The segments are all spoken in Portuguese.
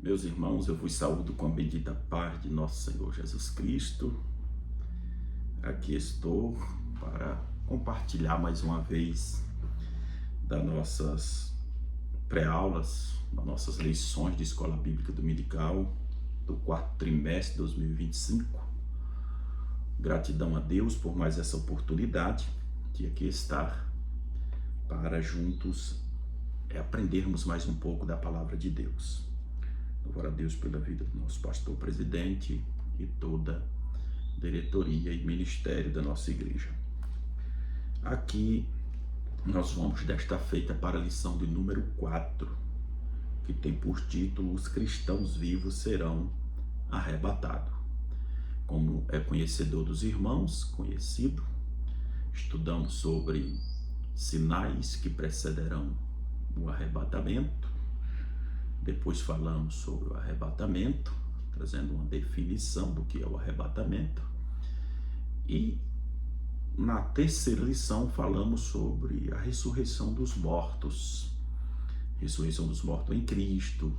Meus irmãos, eu vos saúdo com a bendita paz de nosso Senhor Jesus Cristo. Aqui estou para compartilhar mais uma vez das nossas pré-aulas, das nossas lições de Escola Bíblica Dominical do quarto trimestre de 2025. Gratidão a Deus por mais essa oportunidade de aqui estar para juntos aprendermos mais um pouco da Palavra de Deus. Louvor a Deus pela vida do nosso pastor presidente e toda a diretoria e ministério da nossa igreja. Aqui nós vamos desta feita para a lição de número 4, que tem por título: Os cristãos vivos serão arrebatados. Como é conhecedor dos irmãos, conhecido, estudamos sobre sinais que precederão o arrebatamento. Depois falamos sobre o arrebatamento, trazendo uma definição do que é o arrebatamento. E na terceira lição falamos sobre a ressurreição dos mortos. Ressurreição dos mortos em Cristo,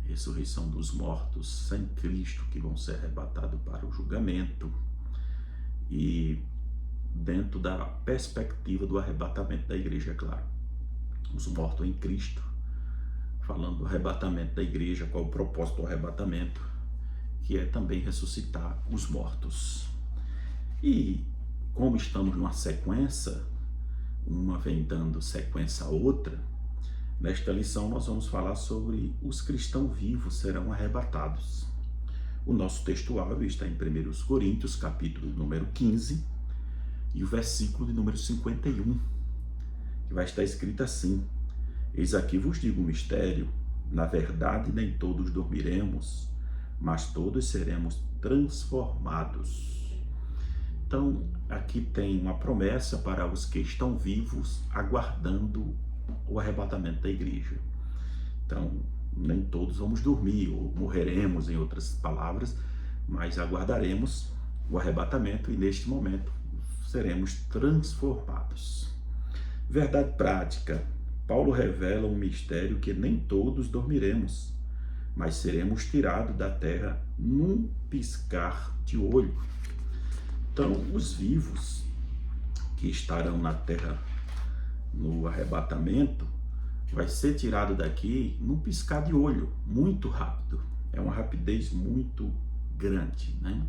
ressurreição dos mortos sem Cristo, que vão ser arrebatados para o julgamento. E dentro da perspectiva do arrebatamento da igreja, é claro. Os mortos em Cristo, falando do arrebatamento da igreja, qual o propósito do arrebatamento, que é também ressuscitar os mortos. E como estamos numa sequência, uma vem dando sequência a outra, nesta lição nós vamos falar sobre os cristãos vivos serão arrebatados. O nosso textual está em 1 Coríntios, capítulo número 15, e o versículo de número 51, que vai estar escrito assim: Eis aqui vos digo um mistério, na verdade nem todos dormiremos, mas todos seremos transformados. Então, aqui tem uma promessa para os que estão vivos, aguardando o arrebatamento da igreja. Então, nem todos vamos dormir, ou morreremos, em outras palavras, mas aguardaremos o arrebatamento e neste momento seremos transformados. Verdade prática. Paulo revela um mistério que nem todos dormiremos, mas seremos tirados da terra num piscar de olho. Então, os vivos que estarão na terra no arrebatamento vai ser tirado daqui num piscar de olho, muito rápido. É uma rapidez muito grande, né?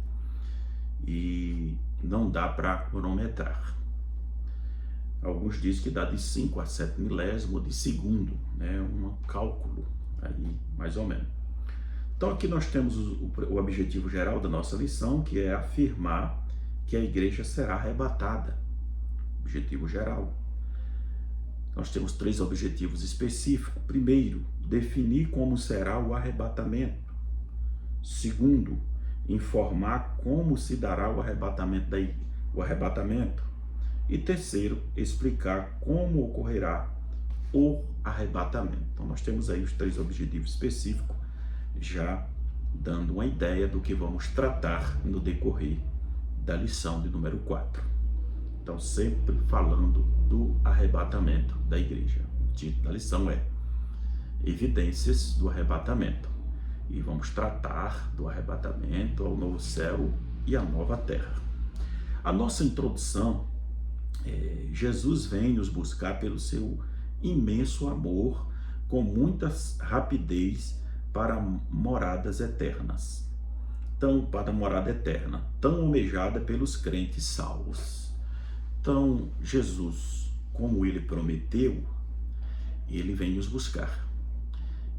E não dá para cronometrar. Alguns dizem que dá de 5 a 7 milésimos de segundo, né? Um cálculo aí, mais ou menos. Então aqui nós temos o objetivo geral da nossa lição, que é afirmar que a igreja será arrebatada. Objetivo geral. Nós temos 3 objetivos específicos. Primeiro, definir como será o arrebatamento. Segundo, informar como se dará o arrebatamento da igreja. E terceiro, explicar como ocorrerá o arrebatamento. Então nós temos aí os 3 objetivos específicos, já dando uma ideia do que vamos tratar no decorrer da lição de número 4. Então sempre falando do arrebatamento da igreja. O título da lição é Evidências do Arrebatamento. E vamos tratar do arrebatamento ao novo céu e à nova terra. A nossa introdução, Jesus vem nos buscar pelo seu imenso amor, com muita rapidez para moradas eternas. Para a morada eterna, tão almejada pelos crentes salvos. Então, Jesus, como ele prometeu, ele vem nos buscar.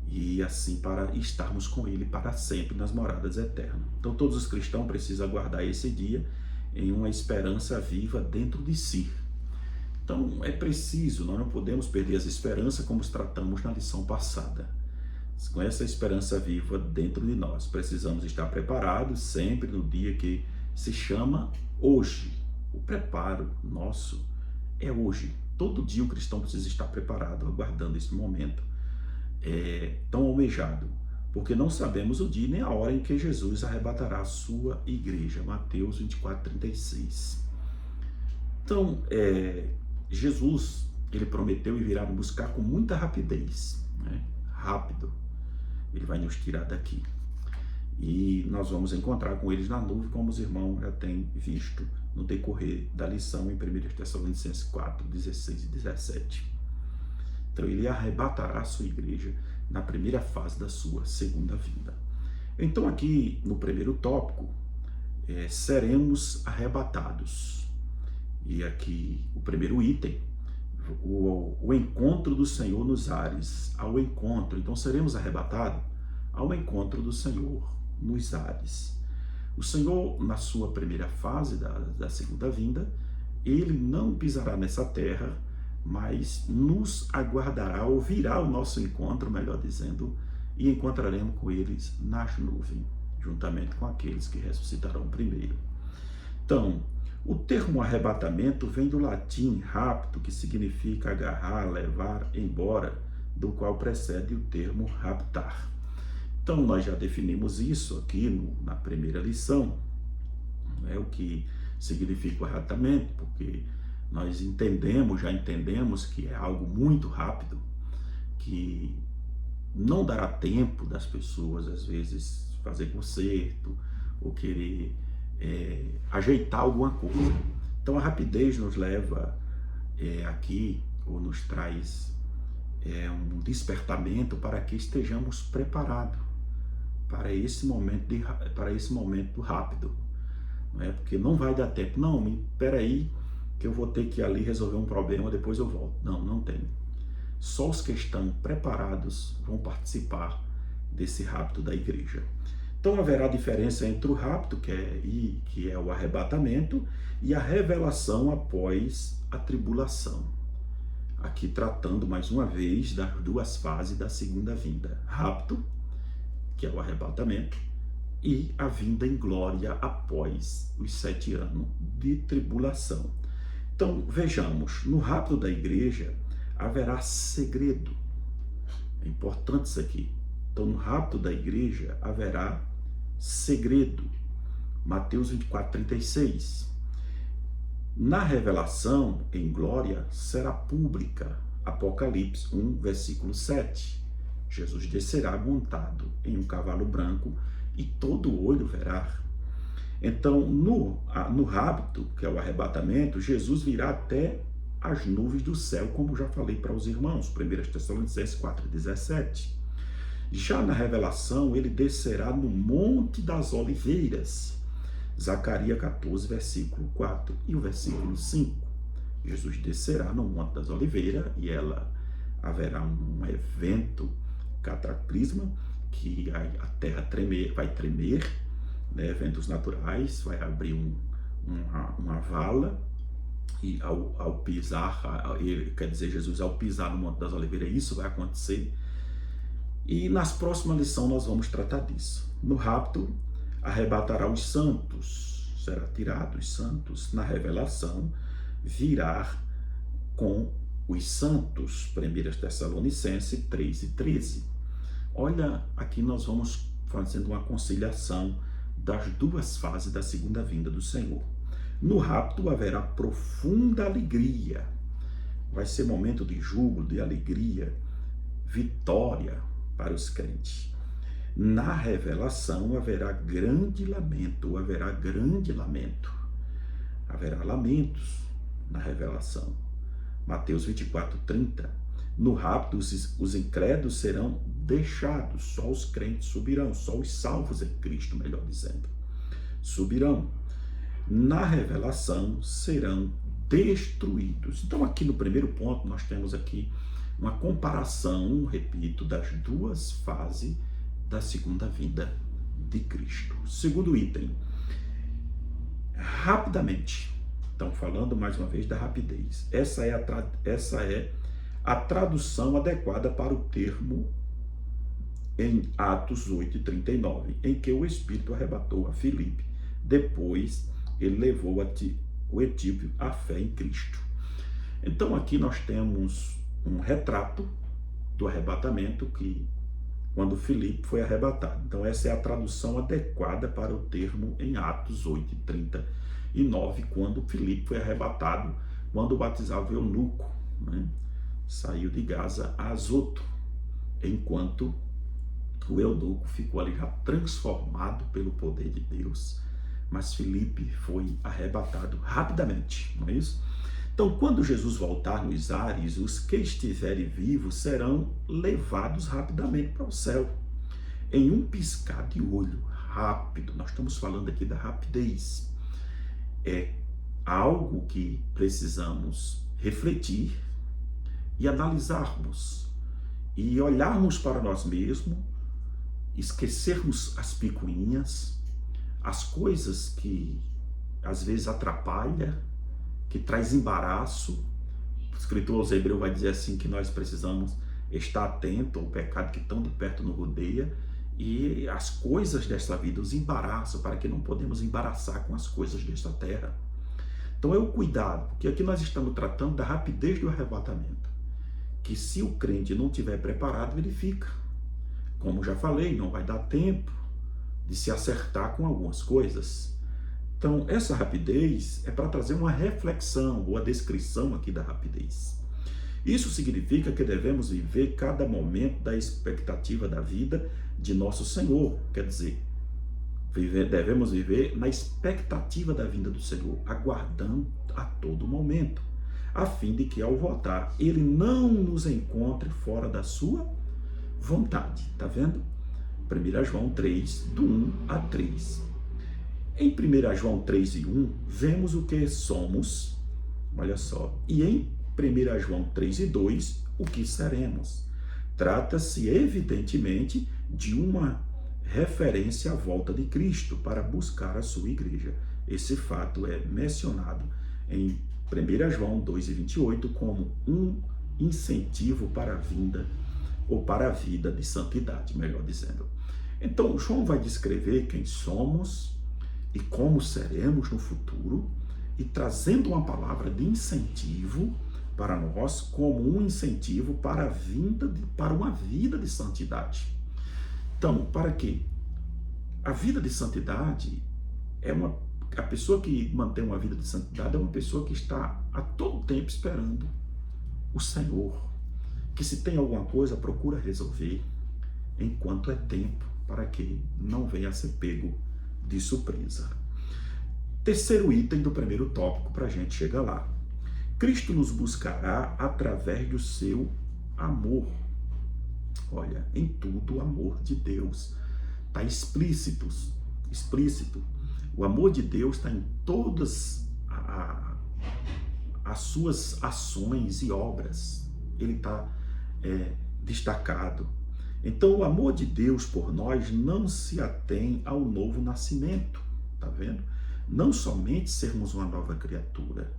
E assim para estarmos com ele para sempre nas moradas eternas. Então todos os cristãos precisam aguardar esse dia em uma esperança viva dentro de si. Então é preciso, nós não podemos perder as esperanças como tratamos na lição passada. Com essa esperança viva dentro de nós, precisamos estar preparados sempre no dia que se chama hoje. O preparo nosso é hoje. Todo dia o cristão precisa estar preparado, aguardando esse momento tão almejado, porque não sabemos o dia nem a hora em que Jesus arrebatará a sua igreja. Mateus 24:36. Então, Jesus, ele prometeu e virá nos buscar com muita rapidez, né? Rápido. Ele vai nos tirar daqui. E nós vamos encontrar com eles na nuvem, como os irmãos já têm visto no decorrer da lição em 1 Tessalonicenses 4, 16 e 17. Então ele arrebatará a sua igreja na primeira fase da sua segunda vinda. Então aqui no primeiro tópico, seremos arrebatados. E aqui o primeiro item, o encontro do Senhor nos ares, ao encontro. Então seremos arrebatados ao encontro do Senhor nos ares. O Senhor, na sua primeira fase da segunda vinda, ele não pisará nessa terra, mas nos aguardará, ou virá ao nosso encontro, melhor dizendo, e encontraremos com eles nas nuvens, juntamente com aqueles que ressuscitarão primeiro. Então, o termo arrebatamento vem do latim rapto, que significa agarrar, levar, embora, do qual precede o termo raptar. Então, nós já definimos isso aqui na primeira lição, o que significa o arrebatamento, porque nós já entendemos que é algo muito rápido, que não dará tempo das pessoas, às vezes, fazer conserto ou querer ajeitar alguma coisa. Então, a rapidez nos leva aqui, ou nos traz um despertamento para que estejamos preparados para esse momento rápido. Não é? Porque não vai dar tempo. Não, espera aí, que eu vou ter que ir ali resolver um problema, depois eu volto. Não, não tem. Só os que estão preparados vão participar desse rapto da igreja. Então haverá diferença entre o rapto, que é o arrebatamento, e a revelação após a tribulação. Aqui tratando mais uma vez das duas fases da segunda vinda. Rapto, que é o arrebatamento, e a vinda em glória após os 7 anos de tribulação. Então, vejamos, no rapto da igreja haverá segredo. É importante isso aqui. Então, no rapto da igreja haverá segredo. Mateus 24, 36. Na revelação, em glória, será pública. Apocalipse 1, versículo 7. Jesus descerá montado em um cavalo branco e todo olho verá. Então, no rapto, que é o arrebatamento, Jesus virá até as nuvens do céu, como já falei para os irmãos, 1 Tessalonicenses 4,17. Já na revelação, ele descerá no Monte das Oliveiras, Zacarias 14, versículo 4 e o versículo 5. Jesus descerá no Monte das Oliveiras e haverá um evento cataclisma, que a terra vai tremer, né, eventos naturais, vai abrir uma vala, e ao pisar, quer dizer, Jesus ao pisar no Monte das Oliveiras, isso vai acontecer. E nas próximas lições nós vamos tratar disso. No rapto, arrebatará os santos, será tirado os santos. Na revelação, virá com os santos, 1 Tessalonicenses 3 e 13. Olha, aqui nós vamos fazendo uma conciliação das duas fases da segunda vinda do Senhor. No rapto haverá profunda alegria. Vai ser momento de júbilo, de alegria, vitória para os crentes. Na revelação haverá grande lamento, haverá lamentos na revelação. Mateus 24, 30. No rapto, os incrédulos serão deixados, só os crentes subirão, só os salvos em Cristo, melhor dizendo, subirão. Na revelação serão destruídos. Então aqui no primeiro ponto nós temos aqui uma comparação, repito, das duas fases da segunda vinda de Cristo. Segundo item, rapidamente. Então, falando mais uma vez da rapidez. Essa é a tradução adequada para o termo em Atos 8:39, em que o Espírito arrebatou a Filipe. Depois, ele levou o etíope à fé em Cristo. Então, aqui nós temos um retrato do arrebatamento, que quando Filipe foi arrebatado. Então, essa é a tradução adequada para o termo em Atos 8:39, quando Filipe foi arrebatado, quando batizava o eunuco, né? Saiu de Gaza a Azoto, enquanto O eunuco ficou ali já transformado pelo poder de Deus, mas Filipe foi arrebatado rapidamente, não é isso? Então, quando Jesus voltar nos ares, os que estiverem vivos serão levados rapidamente para o céu, em um piscar de olho, rápido. Nós estamos falando aqui da rapidez. É algo que precisamos refletir e analisarmos e olharmos para nós mesmos, esquecermos as picuinhas, as coisas que às vezes atrapalham, que traz embaraço. O escritor aos Hebreus vai dizer assim que nós precisamos estar atento ao pecado que tão de perto nos rodeia e as coisas desta vida, os embaraços, para que não podemos embaraçar com as coisas desta terra. Então é o cuidado, porque aqui nós estamos tratando da rapidez do arrebatamento, que se o crente não estiver preparado, ele fica. Como já falei, não vai dar tempo de se acertar com algumas coisas. Então, essa rapidez é para trazer uma reflexão ou a descrição aqui da rapidez. Isso significa que devemos viver cada momento da expectativa da vida de nosso Senhor. Quer dizer, devemos viver na expectativa da vinda do Senhor, aguardando a todo momento, a fim de que ao voltar, Ele não nos encontre fora da sua vontade. Está vendo? 1 João 3, do 1 a 3. Em 1 João 3 e 1, vemos o que somos, olha só, e em 1 João 3 e 2, o que seremos. Trata-se, evidentemente, de uma referência à volta de Cristo para buscar a sua igreja. Esse fato é mencionado em 1 João 2 e 28 como um incentivo para a vinda, ou para a vida de santidade, melhor dizendo. Então, João vai descrever quem somos e como seremos no futuro, e trazendo uma palavra de incentivo para nós, como um incentivo para a vinda, para uma vida de santidade. Então, para quê? A vida de santidade a pessoa que mantém uma vida de santidade é uma pessoa que está a todo tempo esperando o Senhor, que se tem alguma coisa, procura resolver enquanto é tempo, para que não venha a ser pego de surpresa. Terceiro item do primeiro tópico para a gente chegar lá. Cristo nos buscará através do seu amor. Olha, em tudo o amor de Deus está explícito. O amor de Deus está em todas as suas ações e obras. Ele está destacado. Então, o amor de Deus por nós não se atém ao novo nascimento, tá vendo? Não somente sermos uma nova criatura.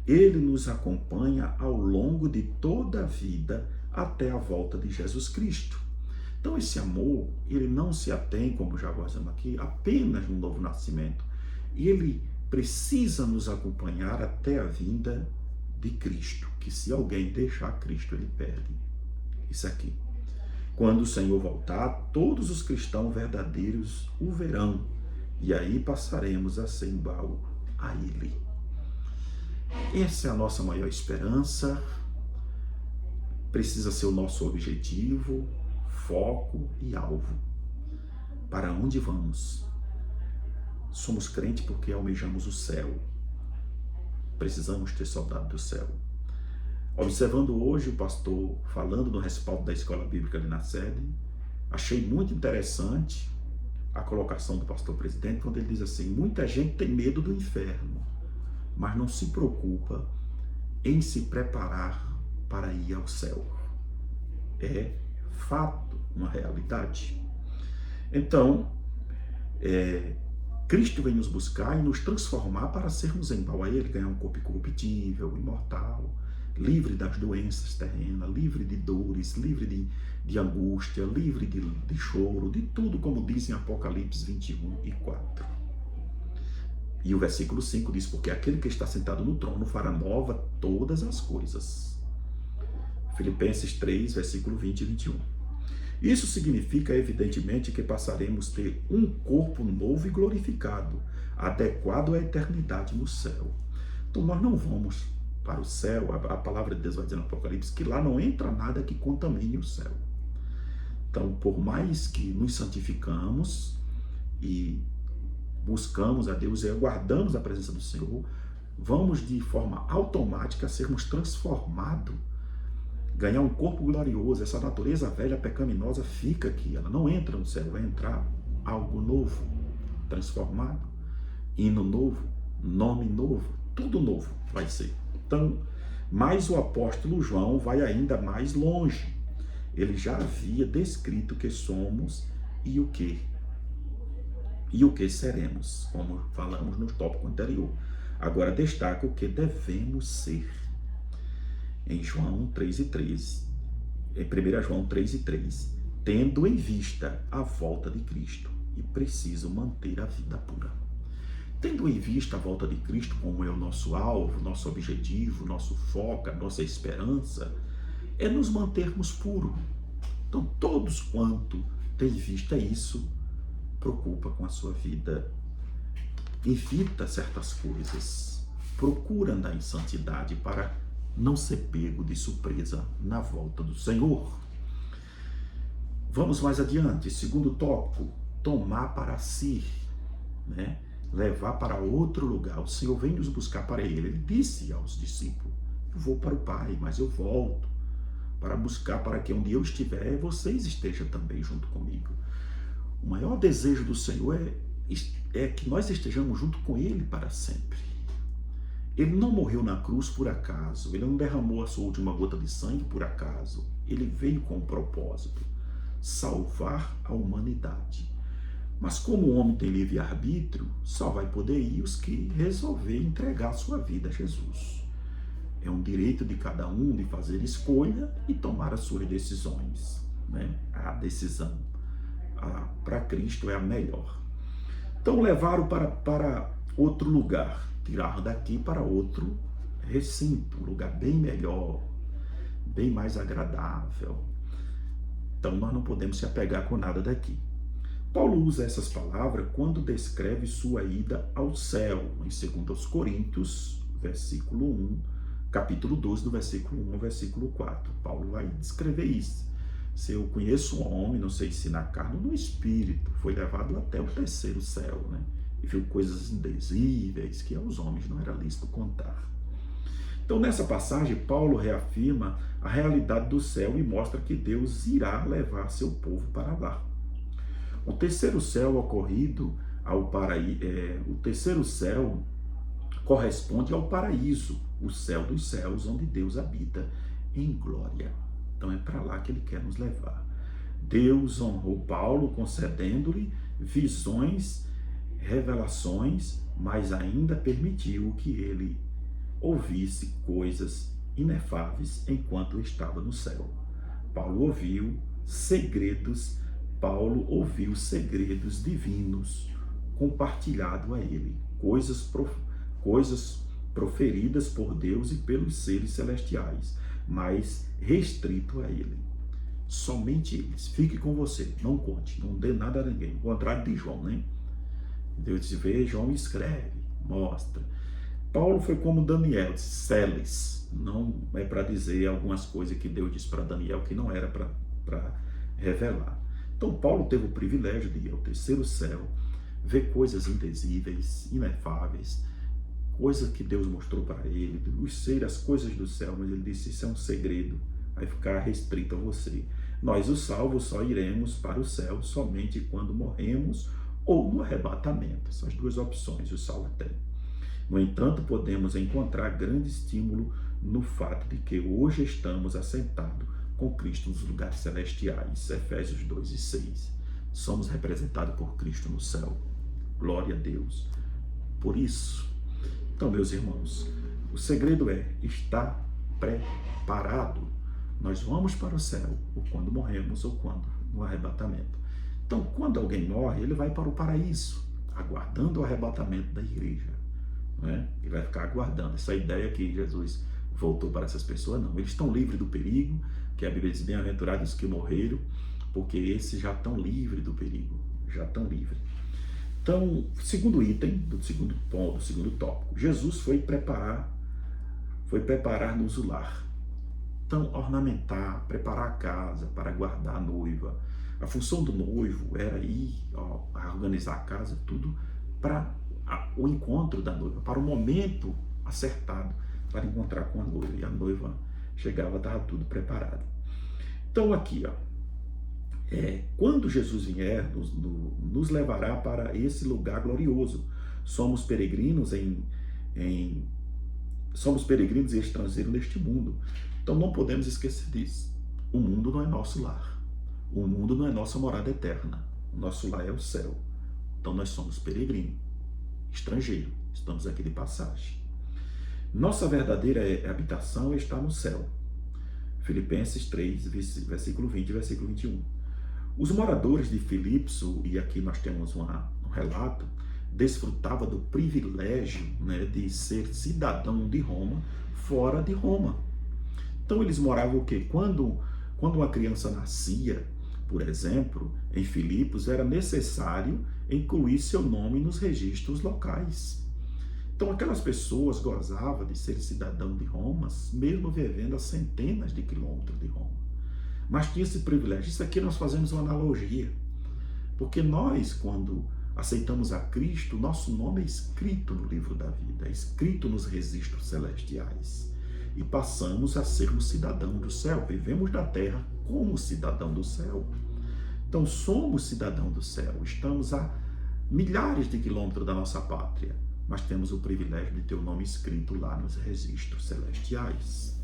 Ele nos acompanha ao longo de toda a vida até a volta de Jesus Cristo. Então, esse amor, ele não se atém, como já gostamos aqui, apenas no novo nascimento. Ele precisa nos acompanhar até a vinda de Cristo, que se alguém deixar Cristo, ele perde. Isso aqui. Quando o Senhor voltar, todos os cristãos verdadeiros o verão, e aí passaremos a ser igual a Ele. Essa é a nossa maior esperança, precisa ser o nosso objetivo, foco e alvo. Para onde vamos? Somos crentes porque almejamos o céu. Precisamos ter saudade do céu. Observando hoje o pastor falando no respaldo da escola bíblica ali na sede, achei muito interessante a colocação do pastor presidente, quando ele diz assim: muita gente tem medo do inferno, mas não se preocupa em se preparar para ir ao céu. É fato, uma realidade. Então, Cristo vem nos buscar e nos transformar para sermos igual a Ele, ganhar um corpo incorruptível, imortal, livre das doenças terrenas, livre de dores, livre de angústia, livre de choro, de tudo, como diz em Apocalipse 21 e 4. E o versículo 5 diz: porque aquele que está sentado no trono fará nova todas as coisas. Filipenses 3, versículo 20 e 21. Isso significa, evidentemente, que passaremos a ter um corpo novo e glorificado, adequado à eternidade no céu. Então nós não vamos para o céu, a palavra de Deus vai dizer no Apocalipse que lá não entra nada que contamine o céu. Então, por mais que nos santificamos e buscamos a Deus e aguardamos a presença do Senhor, vamos de forma automática sermos transformados, ganhar um corpo glorioso. Essa natureza velha pecaminosa fica aqui, ela não entra no céu, vai entrar algo novo, transformado, hino novo, nome novo, tudo novo vai ser. Então, mas o apóstolo João vai ainda mais longe. Ele já havia descrito o que somos e o que seremos, como falamos no tópico anterior. Agora destaca o que devemos ser. Em João 3:3, em 1 João 3:3, tendo em vista a volta de Cristo e preciso manter a vida pura. Tendo em vista a volta de Cristo como é o nosso alvo, nosso objetivo, nosso foco, a nossa esperança, é nos mantermos puros. Então, todos quanto têm em vista isso, preocupa com a sua vida, evita certas coisas, procura andar em santidade para não ser pego de surpresa na volta do Senhor. Vamos mais adiante, segundo tópico, tomar para si, né? Levar para outro lugar. O Senhor vem nos buscar para Ele. Ele disse aos discípulos, eu vou para o Pai, mas eu volto para buscar para que onde eu estiver, vocês estejam também junto comigo. O maior desejo do Senhor é que nós estejamos junto com Ele para sempre. Ele não morreu na cruz por acaso, Ele não derramou a sua última gota de sangue por acaso. Ele veio com um propósito, salvar a humanidade. Mas como o homem tem livre-arbítrio, só vai poder ir os que resolver entregar a sua vida a Jesus. É um direito de cada um de fazer escolha e tomar as suas decisões, né? A decisão para Cristo é a melhor. Então levaram para outro lugar, tiraram daqui para outro recinto, um lugar bem melhor, bem mais agradável. Então nós não podemos se apegar com nada daqui. Paulo usa essas palavras quando descreve sua ida ao céu, em 2 Coríntios, versículo 1, capítulo 12, do versículo 1 ao versículo 4. Paulo vai descrever isso. Se eu conheço um homem, não sei se na carne ou no espírito, foi levado até o terceiro céu, né? E viu coisas indizíveis que aos homens não era lícito contar. Então, nessa passagem, Paulo reafirma a realidade do céu e mostra que Deus irá levar seu povo para lá. O terceiro céu ocorrido ao paraíso, o terceiro céu corresponde ao paraíso, o céu dos céus, onde Deus habita em glória. Então é para lá que Ele quer nos levar. Deus honrou Paulo, concedendo-lhe visões, revelações, mas ainda permitiu que ele ouvisse coisas inefáveis enquanto estava no céu. Paulo ouviu segredos divinos compartilhados a ele, coisas proferidas por Deus e pelos seres celestiais, mas restrito a ele. Somente eles. Fique com você, não conte, não dê nada a ninguém. O contrário de João, né? Deus disse, vê, João escreve, mostra. Paulo foi como Daniel, celes. Não é para dizer algumas coisas que Deus disse para Daniel que não era para revelar. Então Paulo teve o privilégio de ir ao terceiro céu, ver coisas indizíveis, inefáveis, coisas que Deus mostrou para ele, as coisas do céu, mas ele disse, isso é um segredo, vai ficar restrito a você. Nós, os salvos, só iremos para o céu somente quando morremos ou no arrebatamento. Essas duas opções o salvo tem. No entanto, podemos encontrar grande estímulo no fato de que hoje estamos assentados com Cristo nos lugares celestiais. Efésios 2:6. Somos representados por Cristo no céu. Glória a Deus. Por isso, então, meus irmãos, o segredo é estar preparado. Nós vamos para o céu, ou quando morremos, ou quando no arrebatamento. Então, quando alguém morre, ele vai para o paraíso, aguardando o arrebatamento da igreja, né? Ele vai ficar aguardando. Essa ideia que Jesus voltou para essas pessoas, não. Eles estão livres do perigo, que a Bíblia diz, bem-aventurados que morreram, porque esses já estão livres do perigo, já estão livres. Então, segundo item, do segundo ponto, do segundo tópico, Jesus foi preparar-nos o lar. Então, ornamentar, preparar a casa para guardar a noiva, A função do noivo era ir a organizar a casa, tudo, para o encontro da noiva, para o momento acertado para encontrar com a noiva. E a noiva chegava, estava tudo preparado. Então aqui, quando Jesus vier, nos levará para esse lugar glorioso. Somos peregrinos somos peregrinos e estrangeiros neste mundo. Então não podemos esquecer disso. O mundo não é nosso lar. O mundo não é nossa morada eterna. O nosso lar é o céu. Então nós somos peregrinos, estrangeiro. Estamos aqui de passagem. Nossa verdadeira habitação está no céu. Filipenses 3, versículo 20 e versículo 21. Os moradores de Filipso, e aqui nós temos um relato, desfrutava do privilégio, né, de ser cidadão de Roma, fora de Roma. Então eles moravam o quê? Quando uma criança nascia, por exemplo, em Filipos, era necessário incluir seu nome nos registros locais. Então aquelas pessoas gozavam de ser cidadão de Roma, mesmo vivendo a centenas de quilômetros de Roma. Mas tinha esse privilégio. Isso aqui nós fazemos uma analogia, porque nós, quando aceitamos a Cristo, nosso nome é escrito no livro da vida, é escrito nos registros celestiais. E passamos a sermos cidadão do céu, vivemos na terra como cidadão do céu. Então somos cidadão do céu, estamos a milhares de quilômetros da nossa pátria, mas temos o privilégio de ter o nome escrito lá nos registros celestiais.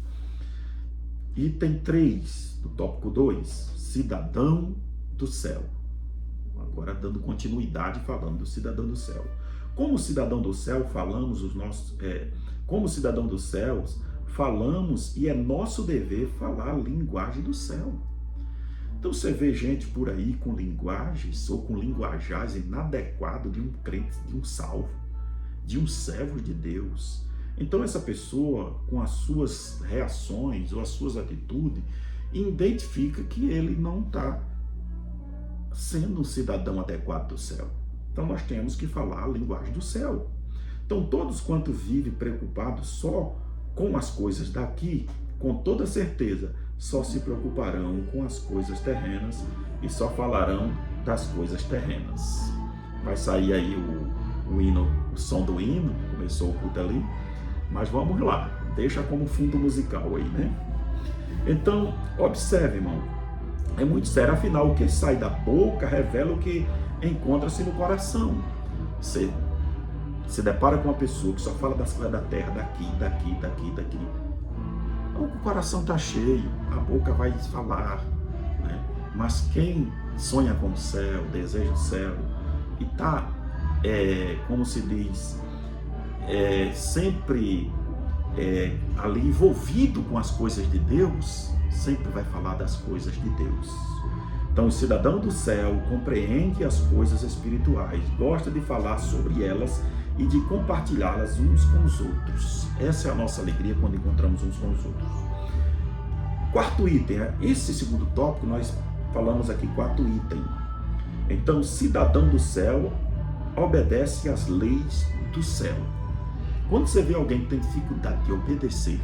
Item 3 do tópico 2, cidadão do céu. Agora dando continuidade falando do cidadão do céu. Como cidadão do céu como cidadão dos céus, falamos e é nosso dever falar a linguagem do céu. Então você vê gente por aí com linguagens ou com linguajagens inadequadas de um crente, de um salvo, de um servo de Deus. Então essa pessoa, com as suas reações ou as suas atitudes, identifica que ele não está sendo um cidadão adequado do céu. Então nós temos que falar a linguagem do céu. Então todos quanto vivem preocupados só com as coisas daqui, com toda certeza, só se preocuparão com as coisas terrenas e só falarão das coisas terrenas. Vai sair aí o hino, o som do hino, começou o culto ali, mas vamos lá, deixa como fundo musical aí, né? Então, observe, irmão, é muito sério, afinal, o que sai da boca revela o que encontra-se no coração. Você se depara com uma pessoa que só fala das coisas da terra, daqui. O coração está cheio, a boca vai falar, né? Mas quem sonha com o céu, deseja o céu, e está, como se diz, sempre ali envolvido com as coisas de Deus, sempre vai falar das coisas de Deus. Então o cidadão do céu compreende as coisas espirituais, gosta de falar sobre elas e de compartilhá-las uns com os outros. Essa é a nossa alegria quando encontramos uns com os outros. Quarto item, esse segundo tópico nós falamos aqui, quarto item. Então, cidadão do céu obedece às leis do céu. Quando você vê alguém que tem dificuldade de obedecer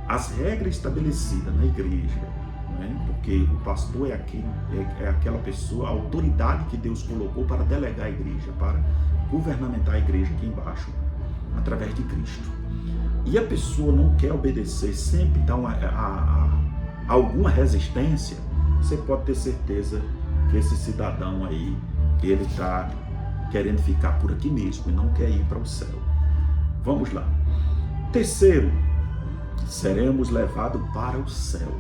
às regras estabelecidas na igreja, né? Porque o pastor é aquela pessoa, a autoridade que Deus colocou para delegar a igreja, para governamentar a igreja aqui embaixo, através de Cristo. E a pessoa não quer obedecer, sempre dá alguma resistência, você pode ter certeza que esse cidadão aí, ele está querendo ficar por aqui mesmo e não quer ir para o céu. Vamos lá. Terceiro, seremos levados para o céu.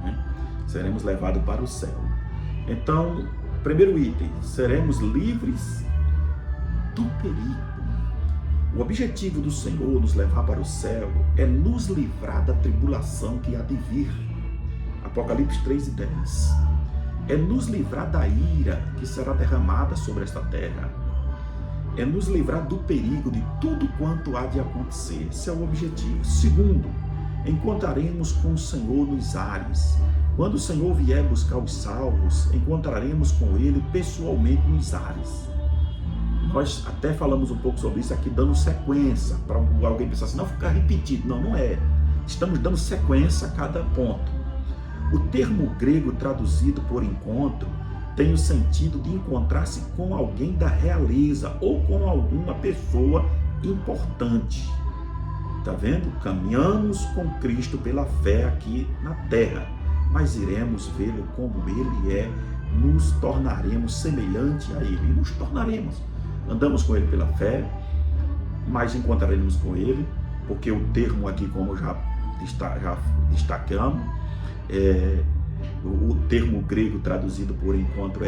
Né? Seremos levados para o céu. Então, primeiro item, seremos livres do perigo. O objetivo do Senhor nos levar para o céu é nos livrar da tribulação que há de vir. Apocalipse 3:10. É nos livrar da ira que será derramada sobre esta terra. É nos livrar do perigo de tudo quanto há de acontecer. Esse é o objetivo. Segundo, encontraremos com o Senhor nos ares. Quando o Senhor vier buscar os salvos, encontraremos com Ele pessoalmente nos ares. Nós até falamos um pouco sobre isso aqui, dando sequência, para alguém pensar assim, não ficar repetido. Não, não é. Estamos dando sequência a cada ponto. O termo grego traduzido por encontro tem o sentido de encontrar-se com alguém da realeza ou com alguma pessoa importante. Tá vendo? Caminhamos com Cristo pela fé aqui na terra, mas iremos vê-lo como ele é, nos tornaremos semelhante a ele, e nos tornaremos. Andamos com ele pela fé, mas encontraremos com ele, porque o termo aqui, como já destacamos, o termo grego traduzido por encontro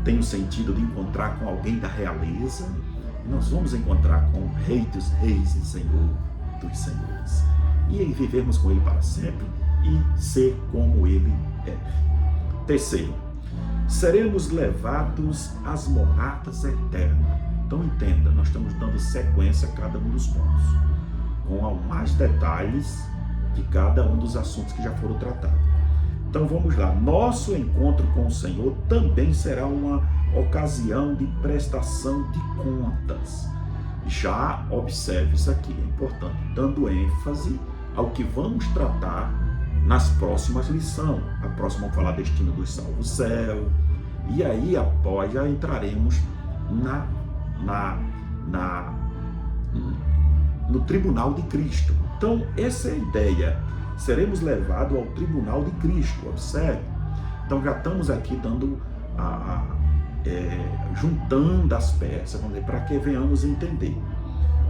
tem o sentido de encontrar com alguém da realeza. Nós vamos encontrar com o Rei dos Reis e Senhor dos Senhores, e vivermos com ele para sempre e ser como ele é. Terceiro, seremos levados às moradas eternas. Então entenda, nós estamos dando sequência a cada um dos pontos, com mais detalhes de cada um dos assuntos que já foram tratados. Então vamos lá, nosso encontro com o Senhor também será uma ocasião de prestação de contas. Já observe isso aqui, é importante, dando ênfase ao que vamos tratar nas próximas lições. A próxima vamos falar destino dos salvos céu, e aí após já entraremos no tribunal de Cristo. Então essa é a ideia, seremos levados ao tribunal de Cristo, observe. Então já estamos aqui dando juntando as peças, vamos dizer, para que venhamos entender.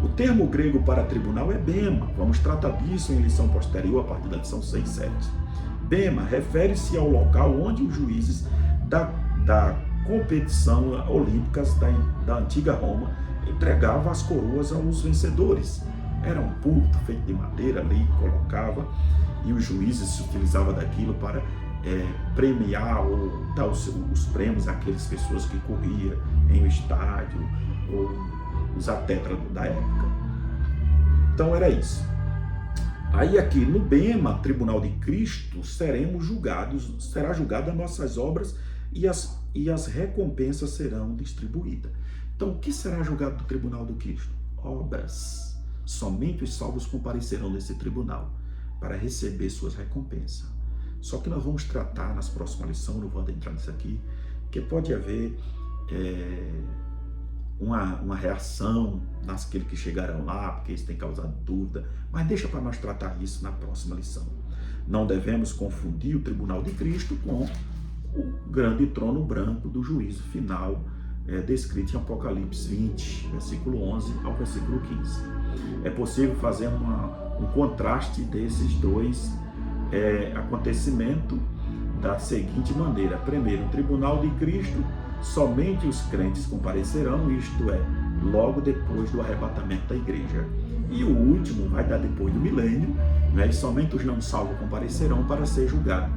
O termo grego para tribunal é bema. Vamos tratar disso em lição posterior, a partir da lição 6 e 7. Bema refere-se ao local onde os juízes da competição olímpicas da antiga Roma entregavam as coroas aos vencedores. Era um púlpito feito de madeira ali, colocava, e os juízes se utilizavam daquilo para premiar ou dar os prêmios àquelas pessoas que corriam em um estádio ou os atletas da época. Então era isso. Aí aqui no Bema, Tribunal de Cristo, será julgado as nossas obras e as recompensas serão distribuídas. Então o que será julgado do Tribunal de Cristo? Obras. Somente os salvos comparecerão nesse tribunal para receber suas recompensas. Só que nós vamos tratar nas próximas lições, não vou entrar nisso aqui, que pode haver uma reação naqueles que chegarão lá, porque isso tem causado dúvida, mas deixa para nós tratar isso na próxima lição. Não devemos confundir o tribunal de Cristo com o grande trono branco do juízo final, descrito em Apocalipse 20, versículo 11 ao versículo 15. É possível fazer um contraste desses dois acontecimentos da seguinte maneira. Primeiro, no tribunal de Cristo, somente os crentes comparecerão, isto é, logo depois do arrebatamento da igreja. E o último vai dar depois do milênio, e somente os não salvos comparecerão para ser julgado,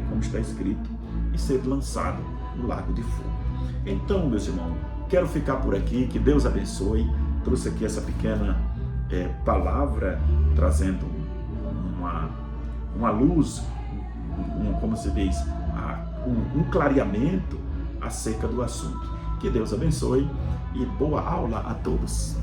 como está escrito, e ser lançado no lago de fogo. Então, meus irmãos, quero ficar por aqui, que Deus abençoe. Trouxe aqui essa pequena palavra, trazendo uma luz, como se diz, um clareamento acerca do assunto. Que Deus abençoe e boa aula a todos.